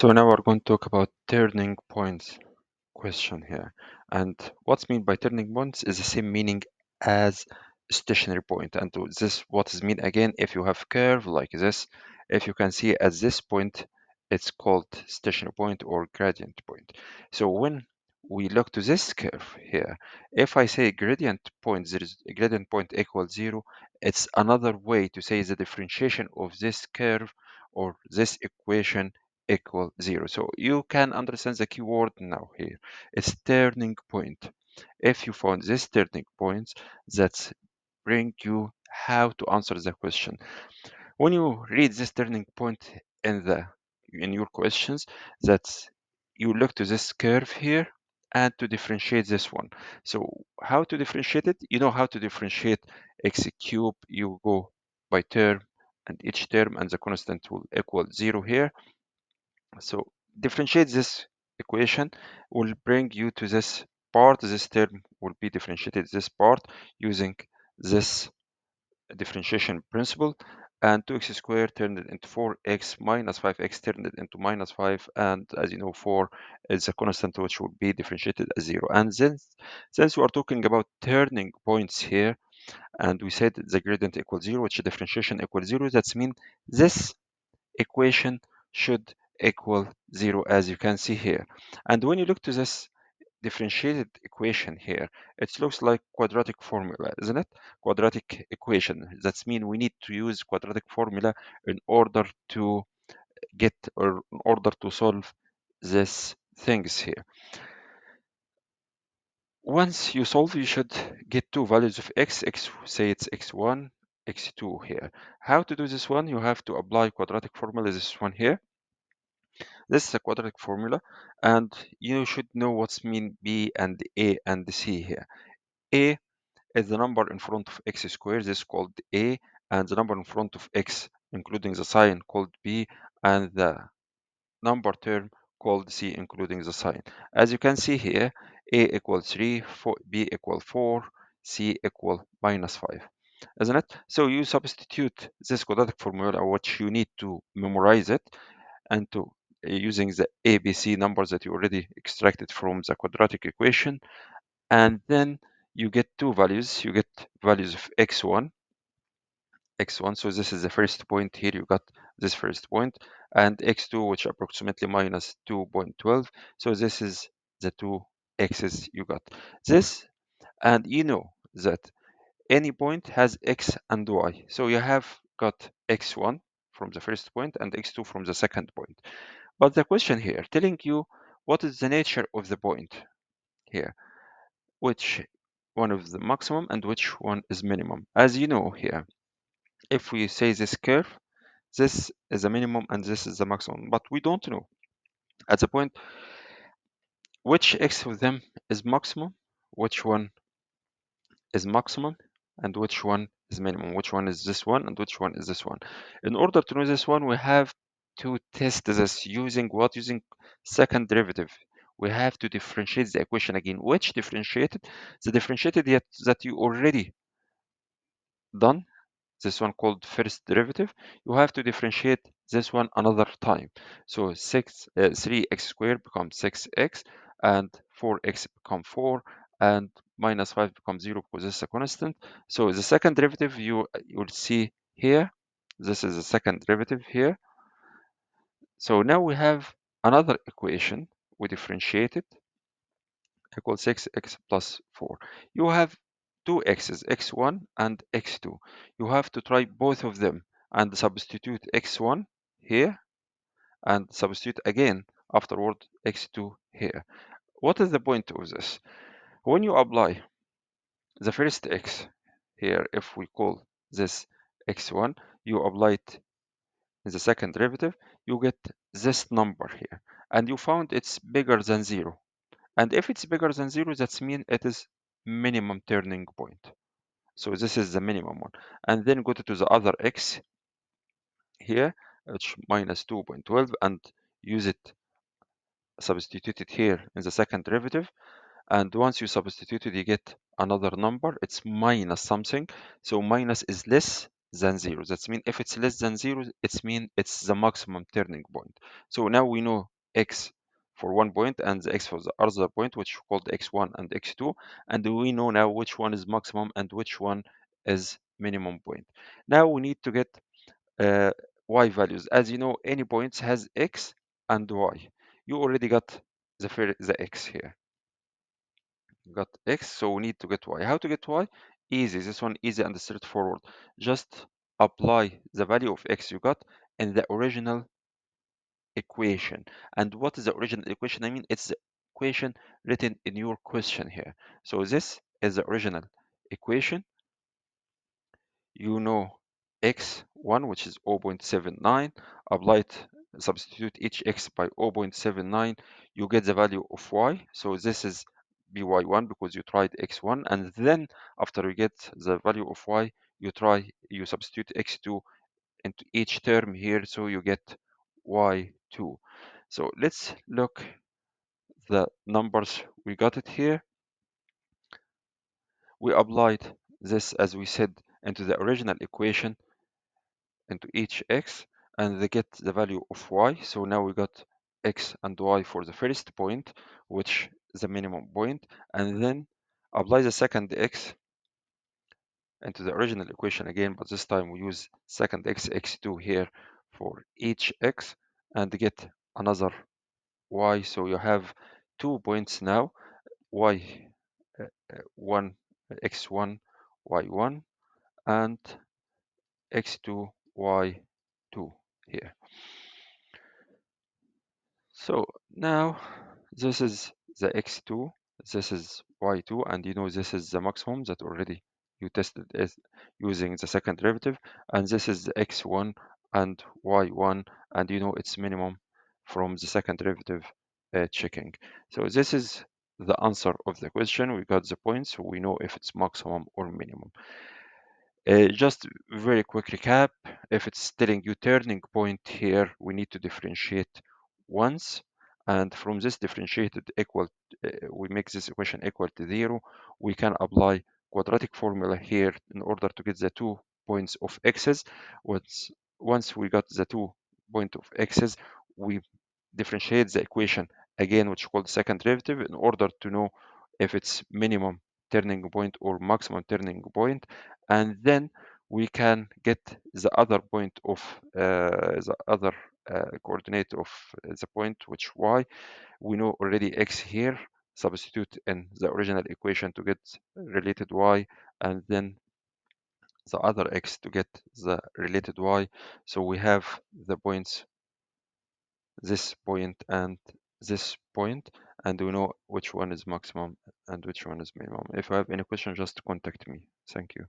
So now we're going to talk about turning points question here. And what's mean by turning points is the same meaning as stationary point. And this what is mean again if you have curve like this, if you can see at this point, it's called stationary point or gradient point. So when we look to this curve here, if I say gradient point, there is a gradient point equals 0, it's another way to say the differentiation of this curve or this equation equal 0. So you can understand the keyword now here. It's turning point. If you found this turning point, that's bring you how to answer the question. When you read this turning point in your questions, that's you look to this curve here and to differentiate this one. So how to differentiate it? You know how to differentiate x cube. You go by term and each term and the constant will equal 0 here. So differentiate this equation will bring you to this part. This term will be differentiated this part using this differentiation principle, and 2x squared turned it into 4x minus 5x turned it into minus 5, and as you know 4 is a constant which will be differentiated as 0. And since we are talking about turning points here and we said the gradient equals 0 which differentiation equals 0, that's mean this equation should equal 0 as you can see here. And when you look to this differentiated equation here, it looks like quadratic formula, isn't it? Quadratic equation. That's mean we need to use quadratic formula in order to get or in order to solve these things here. Once you solve, you should get two values of x, say it's x1, x2 here. How to do this one? You have to apply quadratic formula, this one here. This is a quadratic formula, and you should know what's mean b and a and c here. A is the number in front of x squared, this is called a, and the number in front of x, including the sign, called b, and the number term called c, including the sign. As you can see here, a equals 3, b equal 4, c equal minus 5, isn't it? So you substitute this quadratic formula, which you need to memorize it, and to using the ABC numbers that you already extracted from the quadratic equation, and then you get two values. You get values of x1, so this is the first point here. You got this first point, and x2, which approximately minus 2.12. So this is the two x's you got. This, and you know that any point has x and y. So you have got x1 from the first point and x2 from the second point. But the question here telling you what is the nature of the point here, which one is the maximum and which one is minimum. As you know here, if we say this curve, this is the minimum and this is the maximum, but we don't know at the point which x of them is maximum, which one is maximum, and which one is minimum, which one is this one and which one is this one. In order to know this one, we have to test this using what? Using second derivative. We have to differentiate the equation again. Which differentiated? The differentiated yet that you already done, this one called first derivative. You have to differentiate this one another time. So 3x squared becomes 6x, and 4x become 4, and minus 5 becomes 0 because this is a constant. So the second derivative you will see here, this is the second derivative here. So now we have another equation. We differentiate it equals 6x plus 4. You have two x's, x1 and x2. You have to try both of them and substitute x1 here and substitute again afterward x2 here. What is the point of this? When you apply the first x here, if we call this x1, you apply it in the second derivative, you get this number here, and you found it's bigger than 0. And if it's bigger than 0, that means it is minimum turning point. So this is the minimum one. And then go to the other x here, which minus 2.12, and use it, substitute it here in the second derivative. And once you substitute it, you get another number. It's minus something. So minus is less than 0. That means if it's less than 0, it means it's the maximum turning point. So now we know x for one point and the x for the other point, which we called x1 and x2, and we know now which one is maximum and which one is minimum point. Now we need to get uh, y values. As you know, any points has x and y. You already got the x here. Got x, so we need to get y. How to get y? Easy. This one easy and straightforward. Just apply the value of x you got in the original equation. And what is the original equation? I mean, it's the equation written in your question here. So this is the original equation. You know x1, which is 0.79, apply it, substitute each x by 0.79, you get the value of y. So this is by1 because you tried x1, and then after you get the value of y, you substitute x2 into each term here, so you get y2. So let's look the numbers we got it here. We applied this, as we said, into the original equation into each x, and they get the value of y. So now we got x and y for the first point, which is the minimum point, and then apply the second x into the original equation again, but this time we use second x, x2 here for each x, and get another y. So you have 2 points now, y uh, 1, x1, y1, and x2, y2 here. So now this is the x2, this is y2, and you know this is the maximum that already you tested as using the second derivative, and this is the x1 and y1, and you know it's minimum from the second derivative checking. So this is the answer of the question. We got the points, so we know if it's maximum or minimum. Just very quick recap. If it's telling you turning point here, we need to differentiate once. And from this differentiated equal, we make this equation equal to 0. We can apply quadratic formula here in order to get the 2 points of x's. Once we got the 2 point of x's, we differentiate the equation again, which is called second derivative, in order to know if it's minimum turning point or maximum turning point, and then we can get the other point of the other coordinate of the point, which y. We know already x here, substitute in the original equation to get related y, and then the other x to get the related y. So we have the points, this point and this point, and we know which one is maximum and which one is minimum. If you have any question, just contact me. Thank you.